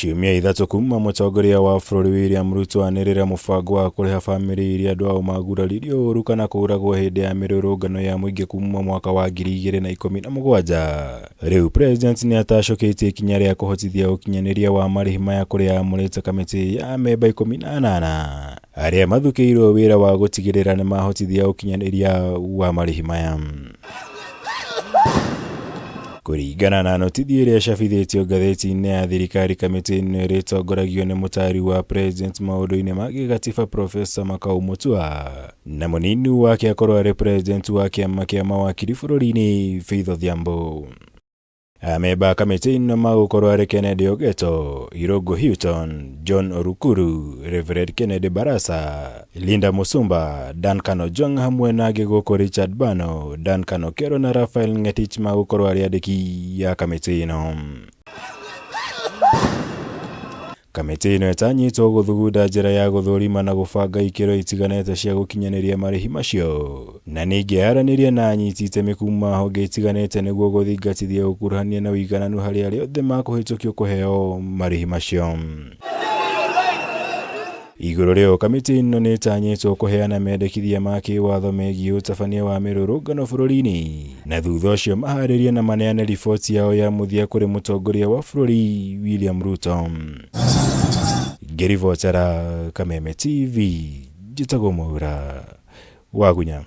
Ciumia ithatu kuma mutongoria wa bũrũri William Ruto anĩrĩra mũbango wa kũrĩha bamĩrĩ iria andũ ao maguraririo ũru kana kũragwo hĩndĩ ya mĩrũrũngano ya mũingĩ kuma mwaka wa 2017. Rĩu president nĩ atacũkĩtie ikinya rĩa kũhotithia ũkinyanĩria wa marĩhi maya kũrĩa amũrĩte kamĩtĩ ya memba 18 arĩa mathukĩirwo wĩra wa gũtigĩrĩra nĩ mahotithia ũkinyanĩria wa marĩhi maya. Kũringana na notithi ĩrĩa cabithĩtio ngathĩti-inĩ ya thirikari, kamĩtĩ ĩno ĩrĩtongoragio nĩ mũtari wa president maũndũ-inĩ ma gĩgatiba Profesa Makau Mũtua, na mũnini wake akorwo arĩ president wa kĩama kĩa mawakiri bũrũri-inĩ Faith Odhiambo. Amemba a kamĩtĩ ĩno magũkorwo arĩ Kennedy Ogeto, Irungu Hilton, John Orukuru, Reverend Kennedy Barasa, Linda Musumba, Duncan Ojwang hamwe na gĩgũkũ Richard Bano, Duncan Okero na Raphael Ngetich magũkorwo arĩ andĩki ya kamĩtĩ ĩno. Kamĩtĩ ĩno ĩtanyĩtwo gũthugunda njĩra ya gũthũrima na gũbanga ikĩro itiganĩte cia gũkinyanĩria marĩhi macio, na ningĩ yaranĩria na anyiti itemi kuma honge itiganĩte nĩguo gũthingatithia ũkuruhania na ũigananu harĩ arĩa othe makũhĩtũkio kũheo marĩhi macio. Igũrũ rĩo, kamĩtĩ ĩno nĩ ĩtanyĩtwo kũheana mendekithia ma kĩwatho megiĩ ũtabania wa mĩrũrũngano bũrũri-inĩ, na thutha ũcio maharĩrie na maneane riboti yao ya mũthia kũrĩ mũtongoria wa bũrũri William Ruto. Ngĩribotera Kameme TV, njĩtagwo Mwaura Wagunya.